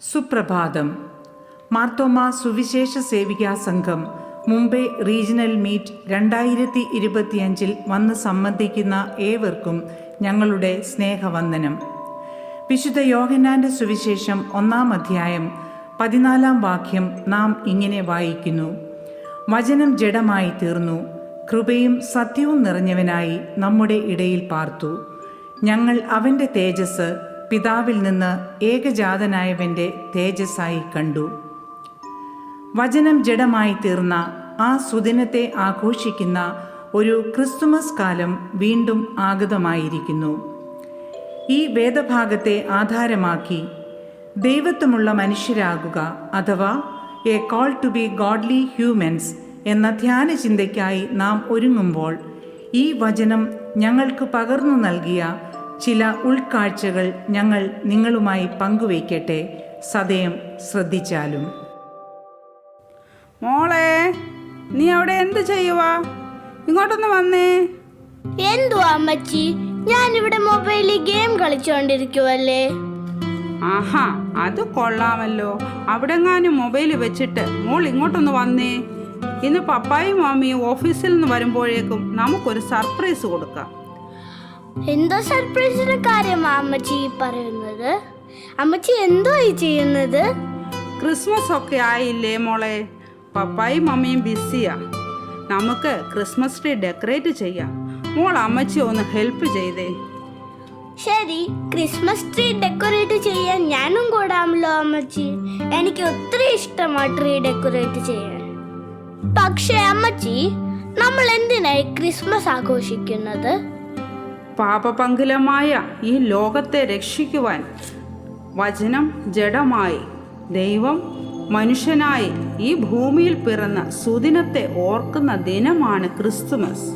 സുപ്രഭാതം. മാർത്തോമാ സുവിശേഷ സേവികാ സംഘം മുംബൈ റീജിയണൽ മീറ്റ് 2025 വന്ന് സംബന്ധിക്കുന്ന ഏവർക്കും ഞങ്ങളുടെ സ്നേഹവന്ദനം. വിശുദ്ധ യോഹന്നാന്റെ സുവിശേഷം 1-ാം അധ്യായം 14-ാം വാക്യം നാം ഇങ്ങനെ വായിക്കുന്നു: വചനം ജഡമായി തീർന്നു, കൃപയും സത്യവും നിറഞ്ഞവനായി നമ്മുടെ ഇടയിൽ പാർത്തു. ഞങ്ങൾ അവൻ്റെ തേജസ് പിതാവിൽ നിന്ന് ഏകജാതനായവൻ്റെ തേജസ്സായി കണ്ടു. വചനം ജഡമായി തീർന്ന ആ സുദിനത്തെ ആഘോഷിക്കുന്ന ഒരു ക്രിസ്തുമസ് കാലം വീണ്ടും ആഗതമായിരിക്കുന്നു. ഈ വേദഭാഗത്തെ ആധാരമാക്കി ദൈവത്വമുള്ള മനുഷ്യരാകുക അഥവാ a call to be godly humans എന്ന ധ്യാന ചിന്തയ്ക്കായി നാം ഒരുങ്ങുമ്പോൾ ഈ വചനം ഞങ്ങൾക്ക് പകർന്നു നൽകിയ ചില ഉൾക്കാഴ്ചകൾ ഞങ്ങൾ നിങ്ങളുമായി പങ്കുവയ്ക്കട്ടെ. സദയം ശ്രദ്ധിച്ചാലും. മോളെ, നീ അവിടെ എന്ത് ചെയ്യുവാ? ഇങ്ങോട്ടൊന്ന് വന്നേ. എന്തുവാ അമ്മച്ചി? ഞാനിവിടെ മൊബൈലിൽ ഗെയിം കളിച്ചോണ്ടിരിക്കുവല്ലേ. ആഹാ, അത് കൊള്ളാമല്ലോ. അവിടെങ്ങാനും മൊബൈൽ വെച്ചിട്ട് മോൾ ഇങ്ങോട്ടൊന്ന് വന്നേ. ഇന്ന് പപ്പായും മാമിയും ഓഫീസിൽ നിന്ന് വരുമ്പോഴേക്കും നമുക്കൊരു സർപ്രൈസ് കൊടുക്കാം. എന്തോ സർപ്രൈസിന്റെ കാര്യമാ അമ്മച്ചി പറയുന്നത്? അമ്മച്ചി എന്തോ ചെയ്യുന്നത്? ക്രിസ്മസ് ഒക്കെ ആയില്ലേ മോളെ? പപ്പായും മമ്മിയും ബിസിയാ. നമുക്ക് ക്രിസ്മസ് ട്രീ ഡെക്കറേറ്റ് ചെയ്യാം. മോൾ അമ്മച്ചി ഒന്ന് ഹെൽപ്പ് ചെയ്തേ. ശരി, ക്രിസ്മസ് ട്രീ ഡെക്കറേറ്റ് ചെയ്യാൻ ഞാനും കൂടാമല്ലോ അമ്മച്ചി. എനിക്ക് ഒത്തിരി ഇഷ്ടമാണ് ട്രീ ഡെക്കറേറ്റ് ചെയ്യാൻ. പക്ഷേ അമ്മച്ചി, നമ്മൾ എന്തിനായി ക്രിസ്മസ് ആഘോഷിക്കുന്നത്? പാപപങ്കുലമായ ഈ ലോകത്തെ രക്ഷിക്കുവാൻ വചനം ജഡമായി ദൈവം മനുഷ്യനായി ഈ ഭൂമിയിൽ പിറന്ന സുദിനത്തെ ഓർക്കുന്ന ദിനമാണ് ക്രിസ്തുമസ്.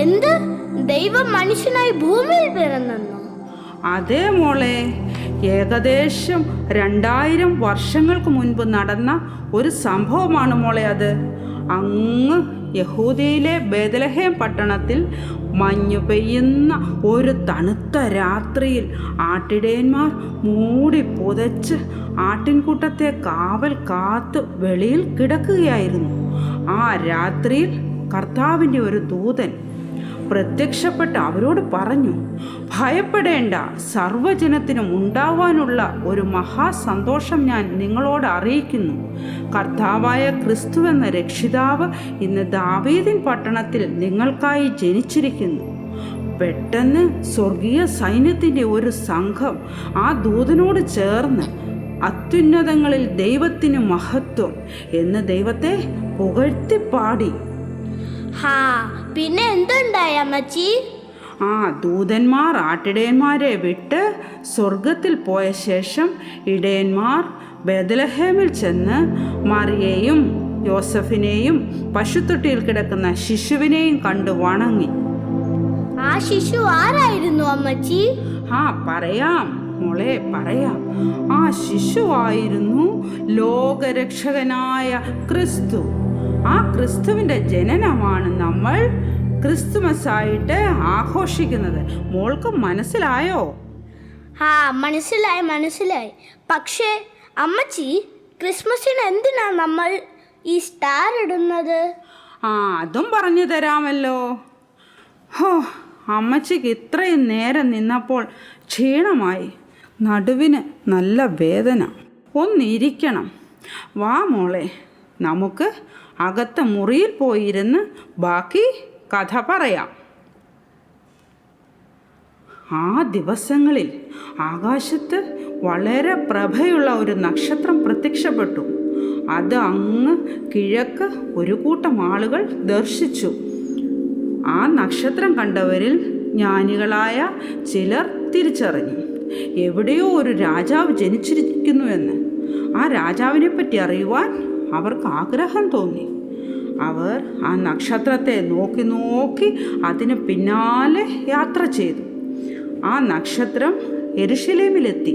എന്ത്? ദൈവം മനുഷ്യനായി ഭൂമിയിൽ പിറന്നെന്നോ? അതേ മോളെ, ഏകദേശം 2000 വർഷങ്ങൾക്ക് മുൻപ് നടന്ന ഒരു സംഭവമാണ് മോളെ അത്. അങ്ങ് യഹൂദയിലെ ബേത്ലഹേം പട്ടണത്തിൽ മഞ്ഞു പെയ്യുന്ന ഒരു തണുത്ത രാത്രിയിൽ ആട്ടിടയന്മാർ മൂടി പുതച്ച് ആട്ടിൻകൂട്ടത്തെ കാവൽ കാത്ത് വെളിയിൽ കിടക്കുകയായിരുന്നു. ആ രാത്രിയിൽ കർത്താവിൻ്റെ ഒരു ദൂതൻ പ്രത്യക്ഷപ്പെട്ട് അവരോട് പറഞ്ഞു: ഭയപ്പെടേണ്ട, സർവ്വജനത്തിനും ഉണ്ടാവാനുള്ള ഒരു മഹാസന്തോഷം ഞാൻ നിങ്ങളോട് അറിയിക്കുന്നു. കർത്താവായ ക്രിസ്തുവെന്ന രക്ഷിതാവ് ഇന്ന് ദാവീദിൻ പട്ടണത്തിൽ നിങ്ങൾക്കായി ജനിച്ചിരിക്കുന്നു. പെട്ടെന്ന് സ്വർഗീയ സൈന്യത്തിൻ്റെ ഒരു സംഘം ആ ദൂതനോട് ചേർന്ന് അത്യുന്നതങ്ങളിൽ ദൈവത്തിന് മഹത്വം എന്ന് ദൈവത്തെ പുകഴ്ത്തിപ്പാടി. പിന്നെ എന്തുണ്ടായി അമ്മച്ചി? ആ ദൂതന്മാർ ആട്ടിടയന്മാരെ വിട്ട് സ്വർഗത്തിൽ പോയ ശേഷം ഇടയന്മാർ ബേത്ലഹേമിൽ ചെന്ന് മറിയയെയും യോസഫിനെയും പശുത്തൊട്ടിയിൽ കിടക്കുന്ന ശിശുവിനെയും കണ്ടു വണങ്ങി. ആ ശിശു ആരായിരുന്നു അമ്മച്ചി? പറയാം മോളെ, പറയാം. ആ ശിശുവായിരുന്നു ലോകരക്ഷകനായ ക്രിസ്തു. ആ ക്രിസ്തുവിൻ്റെ ജനനമാണ് നമ്മൾ ക്രിസ്തുമസ് ആയിട്ട് ആഘോഷിക്കുന്നത്. മോൾക്ക് മനസ്സിലായോ? മനസ്സിലായി. പക്ഷേ അമ്മച്ചി, ക്രിസ്മസിന് എന്തിനാ നമ്മൾ ഈ സ്റ്റാർ ഇടുന്നത്? അതും പറഞ്ഞു തരാമല്ലോ. അമ്മച്ചിക്ക് ഇത്രയും നേരം നിന്നപ്പോൾ ക്ഷീണമായി, നടുവിന് നല്ല വേദന. ഒന്നിരിക്കണം. വാ മോളെ, നമുക്ക് അകത്തെ മുറിയിൽ പോയിരുന്ന് ബാക്കി കഥ പറയാം. ആ ദിവസങ്ങളിൽ ആകാശത്ത് വളരെ പ്രഭയുള്ള ഒരു നക്ഷത്രം പ്രത്യക്ഷപ്പെട്ടു. അത് അങ്ങ് കിഴക്ക് ഒരു കൂട്ടം ആളുകൾ ദർശിച്ചു. ആ നക്ഷത്രം കണ്ടവരിൽ ജ്ഞാനികളായ ചിലർ തിരിച്ചറിഞ്ഞു എവിടെയോ ഒരു രാജാവ് ജനിച്ചിരിക്കുന്നുവെന്ന്. ആ രാജാവിനെ പറ്റി അറിയുവാൻ അവർക്ക് ആഗ്രഹം തോന്നി. അവർ ആ നക്ഷത്രത്തെ നോക്കി അതിന് പിന്നാലെ യാത്ര ചെയ്തു. ആ നക്ഷത്രം യെരുശലേമിലെത്തി.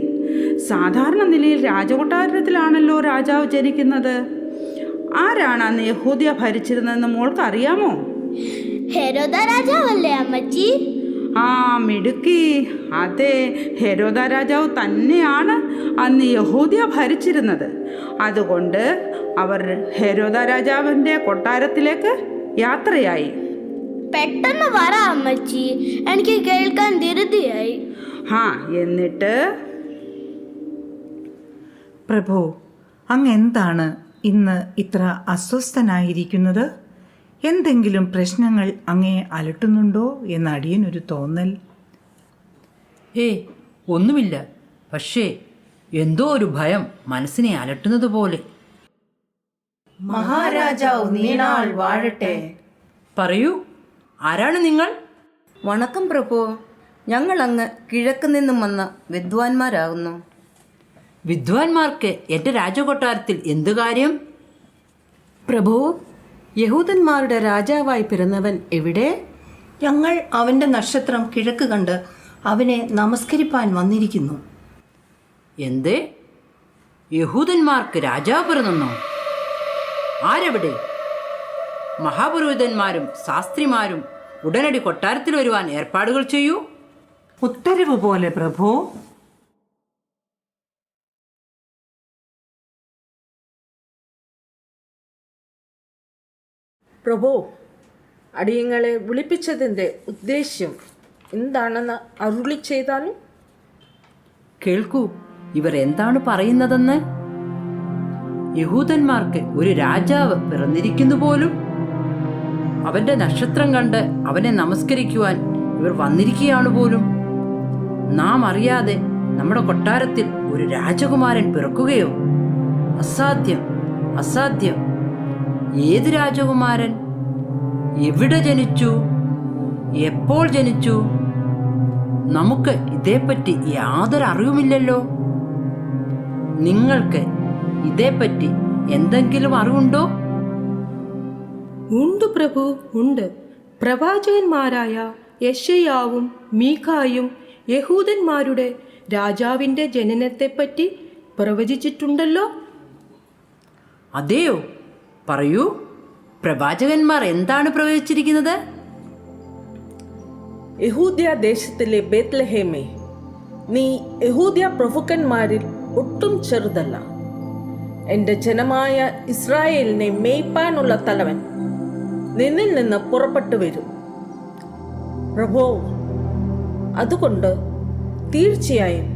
സാധാരണ നിലയിൽ രാജകൊട്ടാരത്തിലാണല്ലോ രാജാവ് ജനിക്കുന്നത്. ആരാണ് അന്ന് യഹൂദ്യ ഭരിച്ചിരുന്നതെന്ന് മോൾക്ക് അറിയാമോ? ഹെരോദ രാജാവല്ലേ അമ്മച്ചി? ആ മിടുക്കി, അതെ, ഹെരോദ രാജാവ് തന്നെയാണ് അന്ന് യഹൂദ്യ ഭരിച്ചിരുന്നത്. അതുകൊണ്ട് അവർ ഹെരോദ രാജാവിൻ്റെ കൊട്ടാരത്തിലേക്ക് യാത്രയായി. പെട്ടെന്ന് പറ അമ്മച്ചി, എനിക്ക് കേൾക്കാൻ ധൃതിയായി. എന്നിട്ട് പ്രഭു, അങ്ങ് എന്താണ് ഇന്ന് ഇത്ര അസ്വസ്ഥനായിരിക്കുന്നത്? എന്തെങ്കിലും പ്രശ്നങ്ങൾ അങ്ങേ അലട്ടുന്നുണ്ടോ എന്ന് അടിയനൊരു തോന്നൽ. ഒന്നുമില്ല, പക്ഷേ എന്തോ ഒരു ഭയം മനസ്സിനെ അലട്ടുന്നത് പോലെ. മഹാരാജാവ് നീണാൾ വാഴട്ടെ. പറയൂ, ആരാണ് നിങ്ങൾ? വണക്കം പ്രഭു, ഞങ്ങൾ അങ്ങ് കിഴക്ക് നിന്നും വന്ന വിദ്വാൻമാരാകുന്നു. വിദ്വാൻമാർക്ക് എൻ്റെ രാജകൊട്ടാരത്തിൽ എന്തു കാര്യം? പ്രഭു, യഹൂദന്മാരുടെ രാജാവായി പിറന്നവൻ എവിടെ? ഞങ്ങൾ അവൻ്റെ നക്ഷത്രം കിഴക്ക് കണ്ട് അവനെ നമസ്കരിപ്പാൻ വന്നിരിക്കുന്നു. എന്തേ, യഹൂദന്മാർക്ക് രാജാവ് പിറന്നോ? ആരെവിടെ? മഹാപുരോഹിതന്മാരും ശാസ്ത്രിമാരും ഉടനടി കൊട്ടാരത്തിൽ വരുവാൻ ഏർപ്പാടുകൾ ചെയ്യൂ. ഉത്തരവ് പോലെ പ്രഭു. പ്രഭു, അടിയങ്ങളെ വിളിപ്പിച്ചതിൻ്റെ ഉദ്ദേശ്യം എന്താണെന്ന് അരുളി ചെയ്താലും. കേൾക്കൂ, ഇവർ എന്താണ് പറയുന്നതെന്ന്. യഹൂദന്മാർക്ക് ഒരു രാജാവ് പിറന്നിരിക്കുന്നു പോലും. അവന്റെ നക്ഷത്രം കണ്ട് അവനെ നമസ്കരിക്കുവാൻ ഇവർ വന്നിരിക്കുകയാണ് പോലും. നാം അറിയാതെ നമ്മുടെ കൊട്ടാരത്തിൽ ഒരു രാജകുമാരൻ പിറക്കുകയോ? അസാധ്യം, അസാധ്യം. ഏത് രാജകുമാരൻ? എവിടെ ജനിച്ചു? എപ്പോൾ ജനിച്ചു? നമുക്ക് ഇതേപ്പറ്റി യാതൊരു അറിവുമില്ലല്ലോ. നിങ്ങൾക്ക് ഇതേപ്പറ്റി എന്തെങ്കിലും അറിവുണ്ടോ? ഉണ്ട് പ്രഭു, ഉണ്ട്. പ്രവാചകന്മാരായ യെശയ്യാവും മീഖായും യഹൂദന്മാരുടെ രാജാവിൻ്റെ ജനനത്തെപ്പറ്റി പ്രവചിച്ചിട്ടുണ്ടല്ലോ. അതെയോ? പറയൂ, പ്രവാചകന്മാർ എന്താണ് പ്രവചിച്ചിരിക്കുന്നത്? യഹൂദ്യ ദേശത്തിലെ ബേത്ലഹേമേ, നീ യഹൂദ്യ പ്രഭുക്കന്മാരിൽ ഒട്ടും ചെറുതല്ല. എൻ്റെ ജനമായ ഇസ്രായേലിനെ മേയ്പ്പാനുള്ള തലവൻ നിന്നിൽ നിന്ന് പുറപ്പെട്ടു വരും. പ്രഭോ, അതുകൊണ്ട് തീർച്ചയായും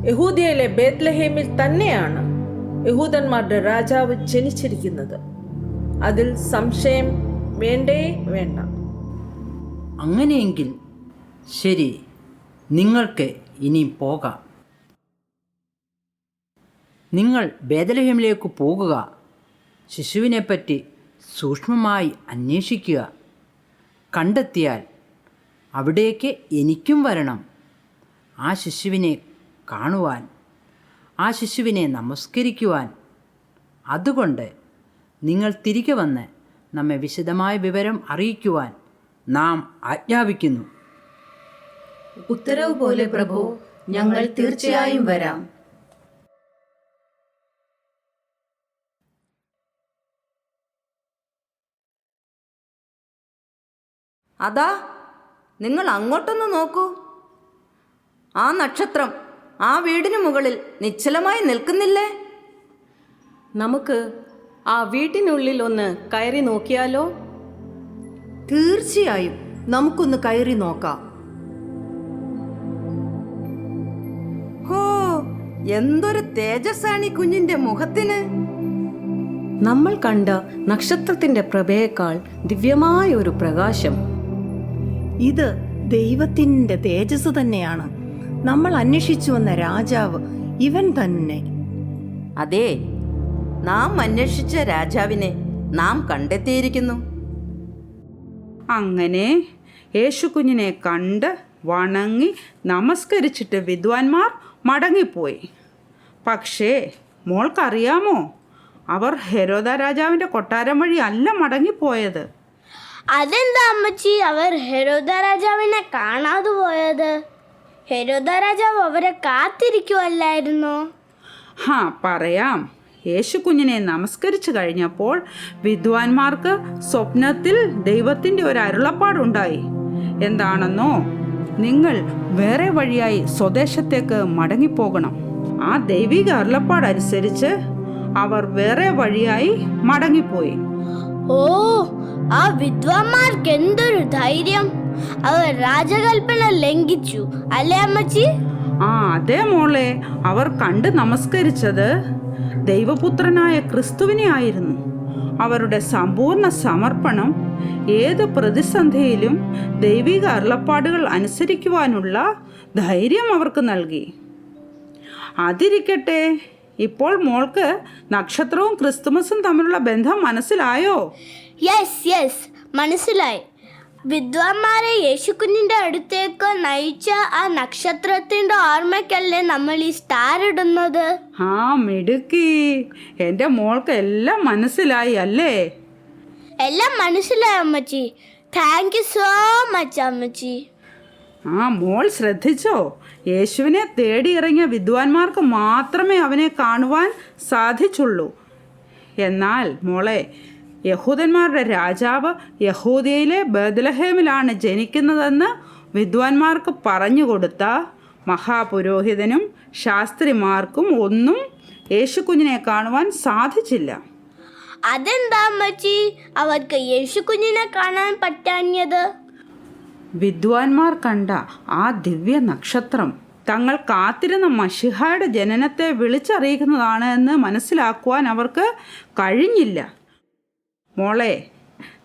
യഹൂദ്യയിലെ ബേത്ലഹേമിൽ തന്നെയാണ് യഹൂദന്മാരുടെ രാജാവ് ജനിച്ചിരിക്കുന്നത്. അതിൽ സംശയം വേണ്ടേ വേണ്ട. അങ്ങനെയെങ്കിൽ ശരി, നിങ്ങൾക്ക് ഇനി പോകാം. നിങ്ങൾ ബേത്ലഹേമിലേക്ക് പോകുക. ശിശുവിനെപ്പറ്റി സൂക്ഷ്മമായി അന്വേഷിക്കുക. കണ്ടെത്തിയാൽ അവിടേക്ക് എനിക്കും വരണം. ആ ശിശുവിനെ കാണുവാൻ, ആ ശിശുവിനെ നമസ്കരിക്കുവാൻ. അതുകൊണ്ട് നിങ്ങൾ തിരികെ വന്ന് നമ്മെ വിശദമായ വിവരം അറിയിക്കുവാൻ നാം ആജ്ഞാപിക്കുന്നു. ഉത്തരവ് പോലെ പ്രഭു, ഞങ്ങൾ തീർച്ചയായും വരാം. അതാ, നിങ്ങൾ അങ്ങോട്ടൊന്ന് നോക്കൂ. ആ നക്ഷത്രം ആ വീടിന് മുകളിൽ നിശ്ചലമായി നിൽക്കുന്നില്ലേ? നമുക്ക് ആ വീട്ടിനുള്ളിൽ ഒന്ന് കയറി നോക്കിയാലോ? തീർച്ചയായും നമുക്കൊന്ന് കയറി നോക്കാം. ഹോ, എന്തൊരു തേജസ്സാണ് ഈ കുഞ്ഞിന്റെ മുഖത്തിന്. നമ്മൾ കണ്ട നക്ഷത്രത്തിന്റെ പ്രഭയേക്കാൾ ദിവ്യമായ ഒരു പ്രകാശം. ഇത് ദൈവത്തിൻ്റെ തേജസ് തന്നെയാണ്. നമ്മൾ അന്വേഷിച്ചു വന്ന രാജാവ് ഇവൻ തന്നെ. അതെ, നാം അന്വേഷിച്ച രാജാവിനെ നാം കണ്ടെത്തിയിരിക്കുന്നു. അങ്ങനെ യേശുകുഞ്ഞിനെ കണ്ട് വണങ്ങി നമസ്കരിച്ചിട്ട് വിദ്വാൻമാർ മടങ്ങിപ്പോയി. പക്ഷേ മോൾക്കറിയാമോ, അവർ ഹെരോദ രാജാവിൻ്റെ കൊട്ടാരം വഴി അല്ല മടങ്ങിപ്പോയത്. അതെന്താ അമ്മച്ചി അവർ ഹെരോദ രാജാവിനെ കാണാതെ പോയത്? ഹെരോദ രാജാവ് അവരെ കാത്തിരിക്കുവല്ലായിരുന്നോ? പറയാം. യേശുകുഞ്ഞിനെ നമസ്കരിച്ചു കഴിഞ്ഞപ്പോൾ വിദ്വാൻമാർക്ക് സ്വപ്നത്തിൽ ദൈവത്തിൻ്റെ ഒരു അരുളപ്പാടുണ്ടായി. എന്താണെന്നോ, നിങ്ങൾ വേറെ വഴിയായി സ്വദേശത്തേക്ക് മടങ്ങിപ്പോകണം. ആ ദൈവിക അരുളപ്പാടനുസരിച്ച് അവർ വേറെ വഴിയായി മടങ്ങിപ്പോയി. ഓ, ആ വിദ്വാന്മാർക്ക് എന്തൊരു ധൈര്യം! അവർ രാജകൽപ്പന ലംഘിച്ചു അല്ലേ അമ്മച്ചി? അതെ മോളെ, അവർ കണ്ട് നമസ്കരിച്ചത് ദൈവപുത്രനായ ക്രിസ്തുവിനെ ആയിരുന്നു. അവരുടെ സമ്പൂർണ്ണ സമർപ്പണം ഏത് പ്രതിസന്ധിയിലും ദൈവിക അരുളപ്പാടുകൾ അനുസരിക്കുവാനുള്ള ധൈര്യം അവർക്ക് നൽകി. അതിരിക്കട്ടെ, ഇപ്പോൾ മോൾക്ക് നക്ഷത്രവും ക്രിസ്തുമസും തമ്മിലുള്ള ബന്ധം മനസ്സിലായോ? യെസ്, മനസ്സിലായി. വിദ്വാന്മാരെ യേശുക്കുഞ്ഞിന്റെ അടുത്തേക്ക് നയിച്ച ആ നക്ഷത്രത്തിന്റെ ഓർമ്മയ്ക്കല്ലേ നമ്മൾ ഈ സ്റ്റാർ ഇടുന്നത്? മിടുക്കി, എൻ്റെ മോൾക്ക് എല്ലാം മനസ്സിലായി അല്ലേ? എല്ലാം മനസ്സിലായി അമ്മച്ചി. താങ്ക് യു സോ മച്ച് അമ്മച്ചി. മോൾ ശ്രദ്ധിച്ചോ? യേശുവിനെ തേടിയിറങ്ങിയ വിദ്വാൻമാർക്ക് മാത്രമേ അവനെ കാണുവാൻ സാധിച്ചുള്ളൂ. എന്നാൽ മോളെ, യഹൂദന്മാരുടെ രാജാവ് യഹൂദിയയിലെ ബേത്ലഹേമിലാണ് ജനിക്കുന്നതെന്ന് വിദ്വാൻമാർക്ക് പറഞ്ഞുകൊടുത്ത മഹാപുരോഹിതനും ശാസ്ത്രിമാർക്കും ഒന്നും യേശുക്കുഞ്ഞിനെ കാണുവാൻ സാധിച്ചില്ല. അതെന്താ അമ്മച്ചി അവർക്ക് യേശുക്കുഞ്ഞിനെ കാണാൻ പറ്റാഞ്ഞത്? വിദ്വാൻമാർ കണ്ട ആ ദിവ്യ നക്ഷത്രം തങ്ങൾ കാത്തിരുന്ന മശിഹായുടെ ജനനത്തെ വിളിച്ചറിയിക്കുന്നതാണ് എന്ന് മനസ്സിലാക്കുവാൻ അവർക്ക് കഴിഞ്ഞില്ല. മോളെ,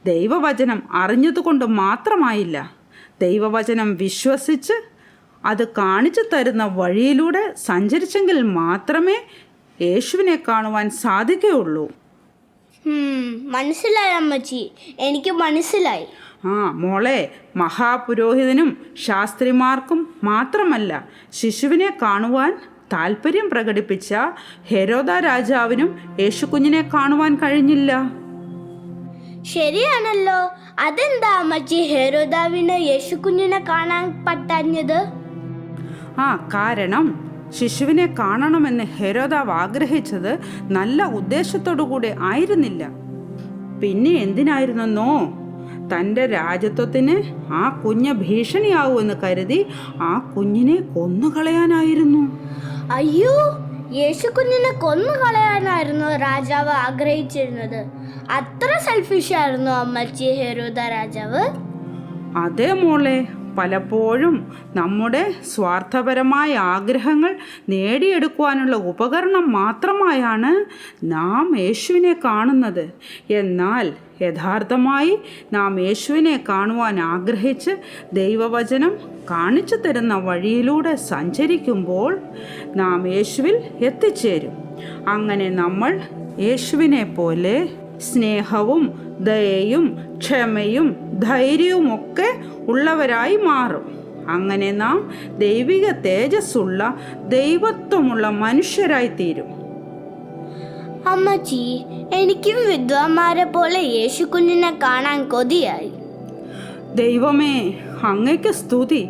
ദൈവവചനം അറിഞ്ഞതുകൊണ്ട് മാത്രമായില്ല, ദൈവവചനം വിശ്വസിച്ച് അത് കാണിച്ചു തരുന്ന വഴിയിലൂടെ സഞ്ചരിച്ചെങ്കിൽ മാത്രമേ യേശുവിനെ കാണുവാൻ സാധിക്കുകയുള്ളൂ. മനസ്സിലായി അമ്മച്ചി, എനിക്ക് മനസ്സിലായി. മോളെ, മഹാപുരോഹിതനും ശാസ്ത്രിമാർക്കും മാത്രമല്ല, ശിശുവിനെ കാണുവാൻ താല്പര്യം പ്രകടിപ്പിച്ച ഹെരോദ രാജാവിനും യേശുക്കുഞ്ഞിനെ കാണുവാൻ കഴിഞ്ഞില്ല. ശരിയാണല്ലോ. അതെന്താ അമ്മച്ചി ഹെരോദാവിന് യേശുക്കുഞ്ഞിനെ കാണാൻ പറ്റാഞ്ഞത്? കാരണം ശിശുവിനെ കാണണമെന്ന് ഹെരോദാവ് ആഗ്രഹിച്ചത് നല്ല ഉദ്ദേശത്തോടു കൂടെ ആയിരുന്നില്ല. പിന്നെ എന്തിനായിരുന്നെന്നോ? തൻ്റെ രാജ്യത്വത്തിന് ആ കുഞ്ഞ് ഭീഷണിയാവുമെന്ന് കരുതി ആ കുഞ്ഞിനെ കൊന്നുകളയാനായിരുന്നു. അയ്യോ, യേശുക്കുഞ്ഞിനെ കൊന്നുകളയാനായിരുന്നു രാജാവ് ആഗ്രഹിച്ചിരുന്നത്. അത്ര സെൽഫിഷ് ആയിരുന്നു അമ്മച്ചി ഹെരോദ രാജാവ്? അതേ മോളെ, പലപ്പോഴും നമ്മുടെ സ്വാർത്ഥപരമായ ആഗ്രഹങ്ങൾ നേടിയെടുക്കുവാനുള്ള ഉപകരണം മാത്രമായാണ് നാം യേശുവിനെ കാണുന്നത്. എന്നാൽ യഥാർത്ഥമായി നാം യേശുവിനെ കാണുവാൻ ആഗ്രഹിച്ച് ദൈവവചനം കാണിച്ചു തരുന്ന വഴിയിലൂടെ സഞ്ചരിക്കുമ്പോൾ നാം യേശുവിൽ എത്തിച്ചേരും. അങ്ങനെ നമ്മൾ യേശുവിനെ പോലെ സ്നേഹവും ദയയും ക്ഷമയും ധൈര്യവുമൊക്കെ ഉള്ളവരായി മാറും. അങ്ങനെ നാം ദൈവിക തേജസ്സുള്ള ദൈവത്വമുള്ള മനുഷ്യരായി തീരും. അമ്മച്ചി, എനിക്കും വിദ്വാന്മാരെ പോലെ യേശുക്കുഞ്ഞിനെ കാണാൻ കൊതിയായി. ദൈവമേ, അങ്ങയ്ക്ക് സ്തുതി,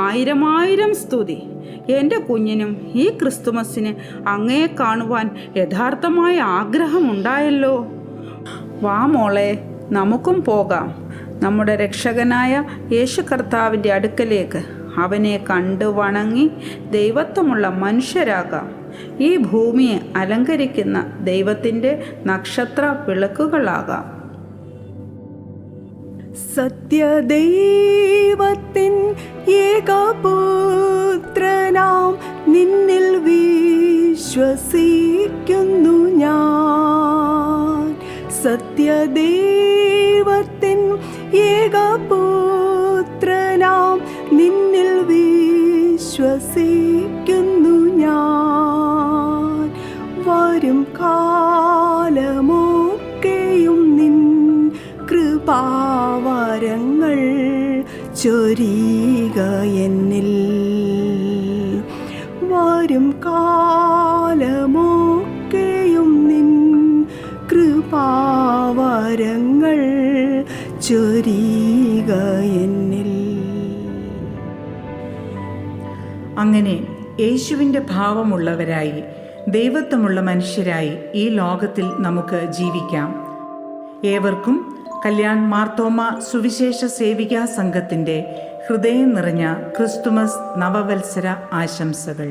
ആയിരം സ്തുതി. എൻ്റെ കുഞ്ഞിനും ഈ ക്രിസ്തുമസിന് അങ്ങയെ കാണുവാൻ യഥാർത്ഥമായ ആഗ്രഹമുണ്ടായല്ലോ. വാ മോളെ, നമുക്കും പോകാം നമ്മുടെ രക്ഷകനായ യേശു കർത്താവിൻ്റെ അടുക്കലേക്ക്. അവനെ കണ്ടു വണങ്ങി ദൈവത്വമുള്ള മനുഷ്യരാകാം. ഈ ഭൂമിയെ അലങ്കരിക്കുന്ന ദൈവത്തിൻ്റെ നക്ഷത്ര വിളക്കുകളാകാം. സത്യദൈവത്തിൻ ഏകപുത്രനാം നിന്നിൽ വിശ്വസിക്കുന്നു ഞാൻ. സത്യദൈവത്തിൻ ഏകപുത്രനാം നിന്നിൽ വിശ്വസിക്കുന്നു ഞാൻ. വരും കാലമൊക്കെയും നിൻ കൃപാവരങ്ങൾ ചൊരിയുക എന്നിൽ. വരും കാലമൊക്കെയും നിൻ കൃപാവരങ്ങൾ ചൊരിയുക എന്നിൽ. അങ്ങനെ യേശുവിൻ്റെ ഭാവമുള്ളവരായി ദൈവത്വമുള്ള മനുഷ്യരായി ഈ ലോകത്തിൽ നമുക്ക് ജീവിക്കാം. ഏവർക്കും കല്യാൺ മാർത്തോമ സുവിശേഷ സേവികാ സംഘത്തിൻ്റെ ഹൃദയം നിറഞ്ഞ ക്രിസ്തുമസ് നവവത്സര ആശംസകൾ.